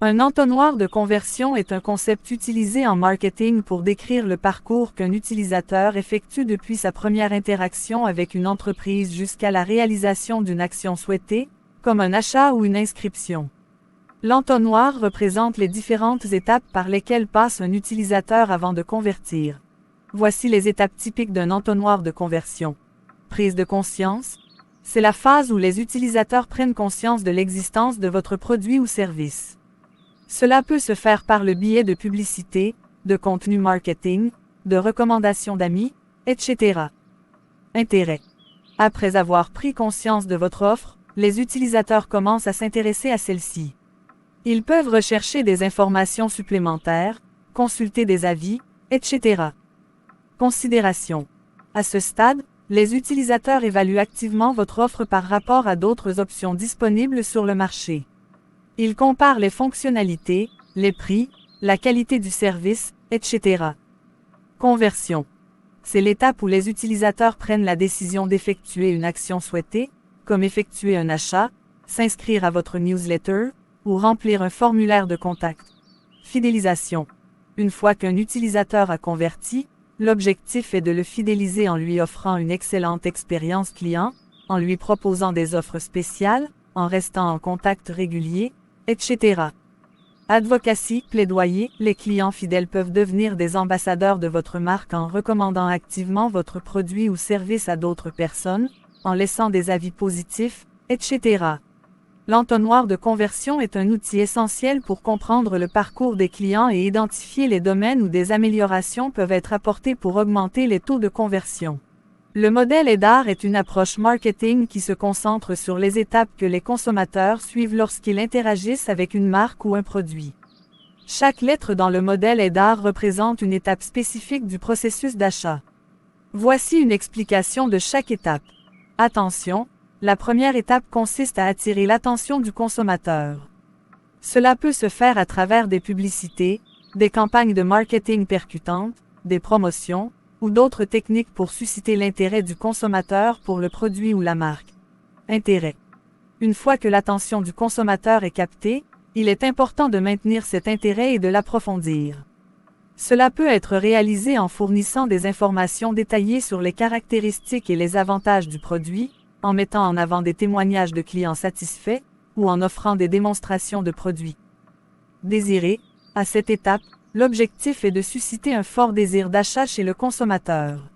Un entonnoir de conversion est un concept utilisé en marketing pour décrire le parcours qu'un utilisateur effectue depuis sa première interaction avec une entreprise jusqu'à la réalisation d'une action souhaitée, comme un achat ou une inscription. L'entonnoir représente les différentes étapes par lesquelles passe un utilisateur avant de convertir. Voici les étapes typiques d'un entonnoir de conversion. Prise de conscience. C'est la phase où les utilisateurs prennent conscience de l'existence de votre produit ou service. Cela peut se faire par le biais de publicité, de contenu marketing, de recommandations d'amis, etc. Intérêt. Après avoir pris conscience de votre offre, les utilisateurs commencent à s'intéresser à celle-ci. Ils peuvent rechercher des informations supplémentaires, consulter des avis, etc. Considération. À ce stade, les utilisateurs évaluent activement votre offre par rapport à d'autres options disponibles sur le marché. Ils comparent les fonctionnalités, les prix, la qualité du service, etc. Conversion. C'est l'étape où les utilisateurs prennent la décision d'effectuer une action souhaitée, comme effectuer un achat, s'inscrire à votre newsletter, ou remplir un formulaire de contact. Fidélisation. Une fois qu'un utilisateur a converti, l'objectif est de le fidéliser en lui offrant une excellente expérience client, en lui proposant des offres spéciales, en restant en contact régulier, etc. Advocacy, plaidoyer, les clients fidèles peuvent devenir des ambassadeurs de votre marque en recommandant activement votre produit ou service à d'autres personnes, en laissant des avis positifs, etc. L'entonnoir de conversion est un outil essentiel pour comprendre le parcours des clients et identifier les domaines où des améliorations peuvent être apportées pour augmenter les taux de conversion. Le modèle EDAR est une approche marketing qui se concentre sur les étapes que les consommateurs suivent lorsqu'ils interagissent avec une marque ou un produit. Chaque lettre dans le modèle EDAR représente une étape spécifique du processus d'achat. Voici une explication de chaque étape. Attention, la première étape consiste à attirer l'attention du consommateur. Cela peut se faire à travers des publicités, des campagnes de marketing percutantes, des promotions, ou d'autres techniques pour susciter l'intérêt du consommateur pour le produit ou la marque. Intérêt. Une fois que l'attention du consommateur est captée, il est important de maintenir cet intérêt et de l'approfondir. Cela peut être réalisé en fournissant des informations détaillées sur les caractéristiques et les avantages du produit, en mettant en avant des témoignages de clients satisfaits, ou en offrant des démonstrations de produits. Désiré. À cette étape, l'objectif est de susciter un fort désir d'achat chez le consommateur.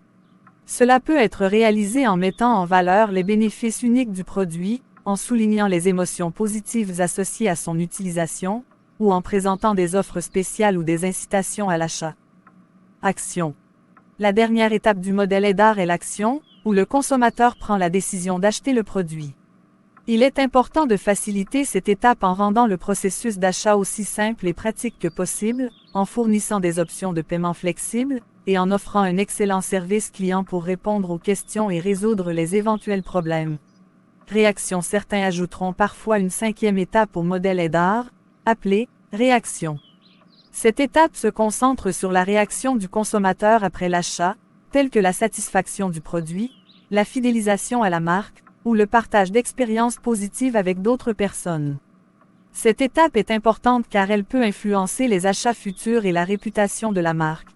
Cela peut être réalisé en mettant en valeur les bénéfices uniques du produit, en soulignant les émotions positives associées à son utilisation, ou en présentant des offres spéciales ou des incitations à l'achat. Action. La dernière étape du modèle EDAR est l'action, où le consommateur prend la décision d'acheter le produit. Il est important de faciliter cette étape en rendant le processus d'achat aussi simple et pratique que possible, en fournissant des options de paiement flexibles, et en offrant un excellent service client pour répondre aux questions et résoudre les éventuels problèmes. Réaction. Certains ajouteront parfois une cinquième étape au modèle EDAR, appelée « réaction ». Cette étape se concentre sur la réaction du consommateur après l'achat, telle que la satisfaction du produit, la fidélisation à la marque, ou le partage d'expériences positives avec d'autres personnes. Cette étape est importante car elle peut influencer les achats futurs et la réputation de la marque.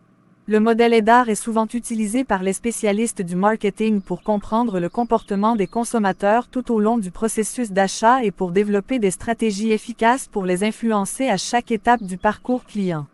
Le modèle EDAR est souvent utilisé par les spécialistes du marketing pour comprendre le comportement des consommateurs tout au long du processus d'achat et pour développer des stratégies efficaces pour les influencer à chaque étape du parcours client.